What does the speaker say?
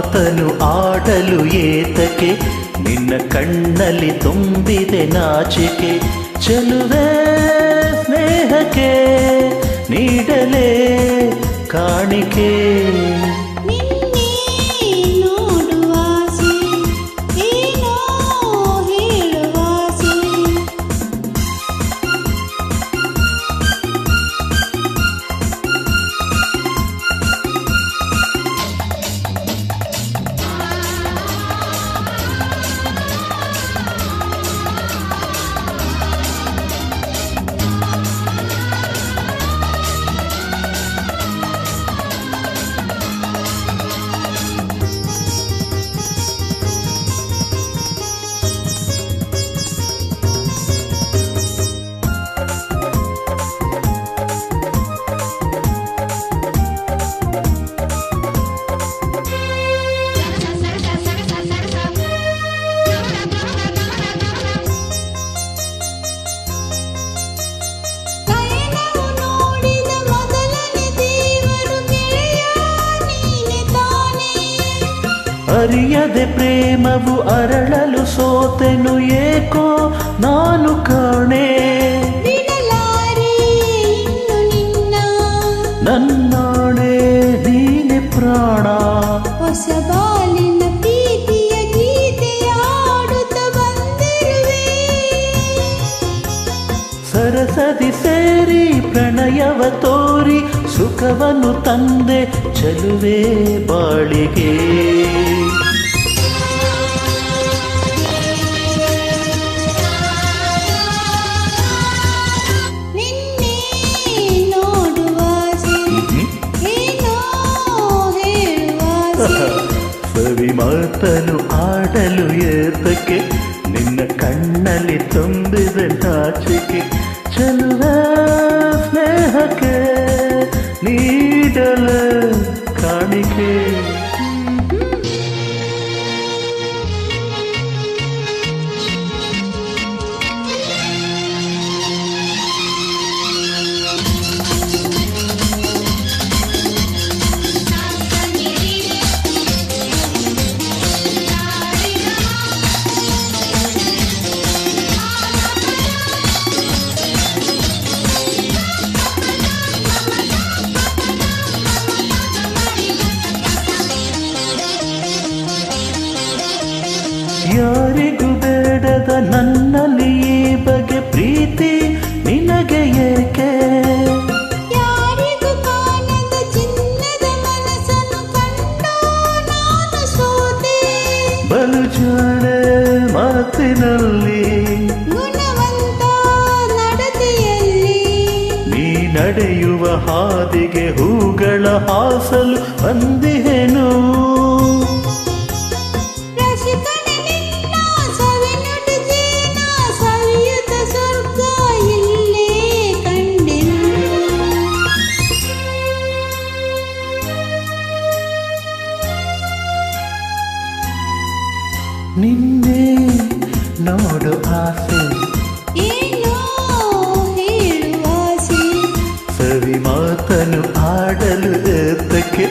ಮಾತನು ಆಡಲು ಏತಕ್ಕೆ ನಿನ್ನ ಕಣ್ಣಲ್ಲಿ ತುಂಬಿದೆ ನಾಚಿಕೆ ಚೆಲುವೆ ಸ್ನೇಹಕ್ಕೆ ನೀಡಲೇ ಕಾಣಿಕೆ ಅರಿಯದೆ ಪ್ರೇಮವು ಅರಳಲು ಸೋತೆನು ಏಕೋ ನಾನು ಕಾಣೆ ನನ್ನಾಣೆ ನೀನೆ ಪ್ರಾಣ ಹೊಸ ಬಾಲಿನ ಪ್ರೀತಿಯ ಗೀತೆಯ ಹಾಡುತ್ತ ಬಂದಿರುವೆ ಸರಸದಿ ಸೇರಿ ಪ್ರಣಯವ ತೋರಿ ಸುಖವನ್ನು ತಂದೆ ಚೆಲುವೆ ಬಾಳಿಗೆ ಸವಿ ಮಾತನು ಆಡಲು ಏತಕ್ಕೆ ನಿನ್ನ ಕಣ್ಣಲ್ಲಿ ತುಂಬಿದ ನಾಚಿಕೆ ಚೆಲುವ ಸ್ನೇಹಕ್ಕೆ ನೀಡಲು ಕಾಣಿಕೆ ಯಾರಿಗೂ ಬೇಡದ ನನ್ನಲ್ಲಿ ಈ ಬಗೆ ಪ್ರೀತಿ ನಿನಗೆ ಏಕೆ ಯಾರಿಗೂ ಕಾಣದ ಚಿನ್ನದ ಮನಸ್ಸನ್ನು ಕಂಡು ನಾನು ಸೋತೆ ಬಲು ಜಾಣೆ ಮಾತಿನಲ್ಲಿ ಗುಣವಂತ ನಡತೆಯಲ್ಲಿ ನೀ ನಡೆಯುವ ಹಾದಿಗೆ ಹೂಗಳ ಹಾಸಲು ಬಂದಿಹೆನು ನಿನ್ನೆ ನೋಡು ಆಸೆ ಏನೋ ಹೇಳುವಾಸೆ ಸವಿ ಮಾತನು ಆಡಲು ಏತಕ್ಕೆ